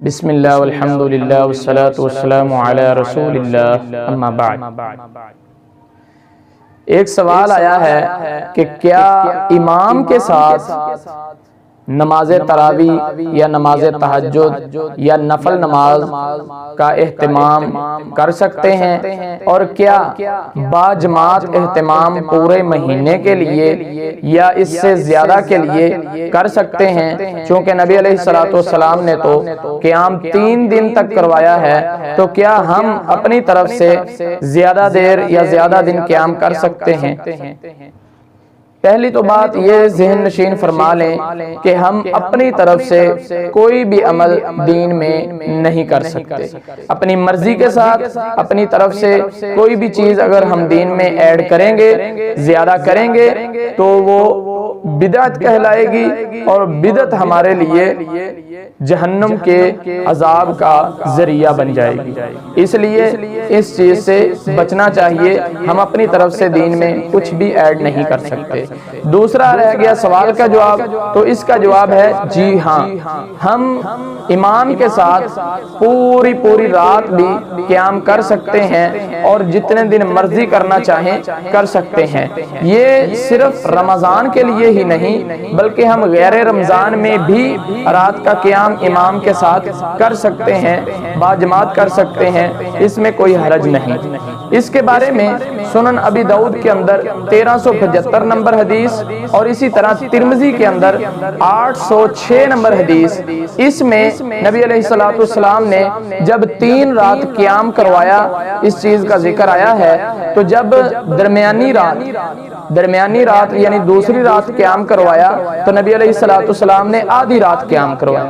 بسم اللہ والحمد للہ والصلاة والسلام علی رسول اللہ اما بعد۔ ایک سوال آیا ہے کہ کیا امام کے ساتھ نماز تراویح یا نماز تہجد یا نفل نماز کا اہتمام کر سکتے ہیں، اور کیا باجماعت اہتمام پورے مہینے کے لیے یا اس سے زیادہ کے لیے کر سکتے ہیں؟ چونکہ نبی علیہ السلام نے تو قیام 3 دن تک کروایا ہے، تو کیا ہم اپنی طرف سے زیادہ دیر یا زیادہ دن قیام کر سکتے ہیں؟ پہلی تو بات یہ ذہن نشین فرما لیں کہ ہم اپنی طرف سے کوئی بھی عمل دین میں نہیں کر سکتے۔ اپنی مرضی کے ساتھ اپنی طرف سے کوئی بھی چیز اگر ہم دین میں ایڈ کریں گے، زیادہ کریں گے، تو وہ بدعت کہلائے گی، اور بدعت ہمارے لیے جہنم کے عذاب کا ذریعہ بن جائے گی۔ اس لیے اس چیز سے بچنا چاہیے، ہم اپنی طرف سے دین میں کچھ بھی ایڈ نہیں کر سکتے۔ دوسرا رہ گیا سوال کا جواب، تو اس کا جواب ہے جی ہاں، ہم امام کے ساتھ پوری رات بھی قیام کر سکتے ہیں، اور جتنے دن مرضی کرنا چاہیں کر سکتے ہیں۔ یہ صرف رمضان کے لیے ہی نہیں بلکہ ہم غیر رمضان میں بھی رات کا قیام امام کے ساتھ کر سکتے ہیں، باجماعت کر سکتے ہیں، اس میں کوئی حرج نہیں۔ اس کے بارے میں سنن ابی داؤد کے اندر 1375 نمبر حدیث، اور اسی طرح ترمذی کے اندر 806 نمبر حدیث، اس میں نبی علیہ السلام نے جب 3 رات قیام کروایا، اس چیز کا ذکر آیا ہے۔ تو جب درمیانی رات یعنی دوسری رات قیام کروایا تو نبی علیہ السلام نے آدھی رات قیام کروایا۔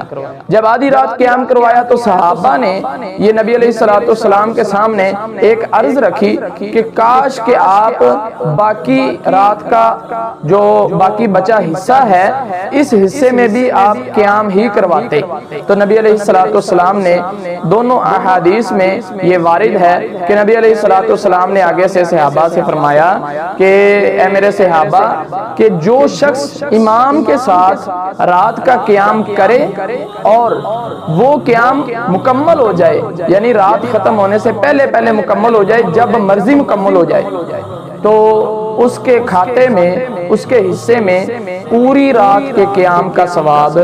جب آدھی رات قیام کروایا تو صحابہ نے یہ نبی علیہ السلام کے سامنے ایک عرض رکھی کہ کاش کہ آپ باقی رات کا جو باقی بچا حصہ ہے، اس حصے میں بھی آپ قیام ہی کرواتے۔ تو نبی علیہ السلام نے دونوں احادیث میں یہ وارد ہے کہ نبی علیہ السلام نے آگے سے صحابہ سے فرمایا کہ اے میرے صحابہ، کہ جو شخص امام کے ساتھ رات کا قیام کرے اور وہ قیام مکمل ہو جائے، یعنی رات ختم ہونے سے پہلے مکمل ہو جائے، جب مرضی مکمل ہو جائے، تو اس کے کھاتے میں، اس کے حصے میں پوری رات کے قیام کا ثواب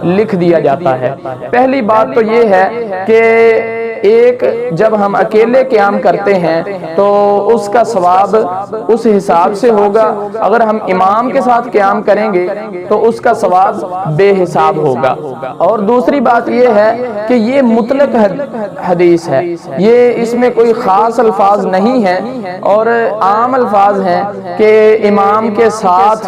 لکھ دیا جاتا ہے۔ پہلی بات تو یہ ہے کہ جب ہم اکیلے قیام کرتے ہیں تو اس کا ثواب اس حساب سے ہوگا، اگر ہم امام کے ساتھ قیام کریں گے تو اس کا ثواب بے حساب ہوگا۔ اور دوسری بات یہ ہے کہ یہ مطلق حدیث ہے، یہ اس میں کوئی خاص الفاظ نہیں ہیں، اور عام الفاظ ہیں کہ امام کے ساتھ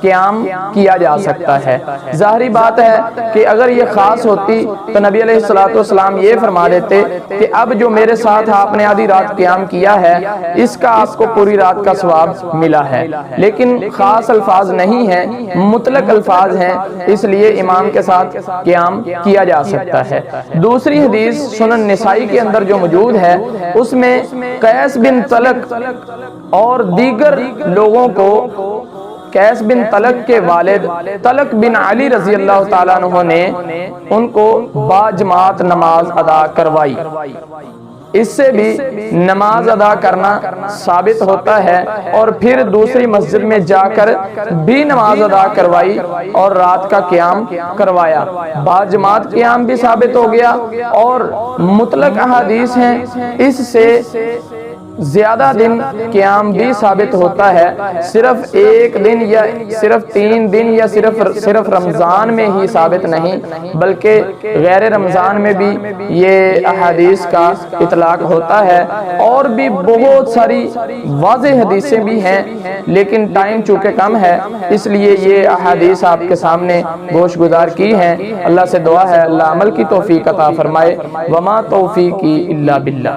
قیام کیا جا سکتا ہے۔ ظاہری بات ہے کہ اگر یہ خاص ہوتی تو نبی علیہ السلام یہ فرما دیتے کہ اب جو میرے ساتھ آپ نے آدھی رات قیام کیا ہے، اس کا آپ کو پوری رات کا ثواب ملا ہے، لیکن خاص الفاظ نہیں ہیں، مطلق الفاظ ہیں، اس لیے امام کے ساتھ قیام کیا جا سکتا ہے۔ دوسری حدیث سنن نسائی کے اندر جو موجود ہے، اس میں قیس بن طلق اور دیگر لوگوں کو، قیس بن طلق کے والد طلق بن علی رضی اللہ تعالیٰ عنہ نے ان کو باجماعت نماز ادا کروائی۔ اس سے بھی نماز ادا کرنا ثابت ہوتا ہے، اور پھر دوسری مسجد میں جا کر بھی نماز ادا کروائی اور رات کا قیام کروایا۔ باجماعت قیام بھی ثابت ہو گیا، اور مطلق احادیث ہیں، اس سے زیادہ دن قیام بھی ثابت ہوتا ہے۔ صرف 1 دن یا صرف 3 دن یا صرف رمضان میں ہی ثابت نہیں بلکہ غیر رمضان میں بھی یہ احادیث کا اطلاق ہوتا ہے، اور بھی بہت ساری واضح حدیثیں بھی ہیں، لیکن ٹائم چونکہ کم ہے اس لیے یہ احادیث آپ کے سامنے گوش گزار کی ہیں۔ اللہ سے دعا ہے اللہ عمل کی توفیق عطا فرمائے۔ وما توفیقی الا باللہ۔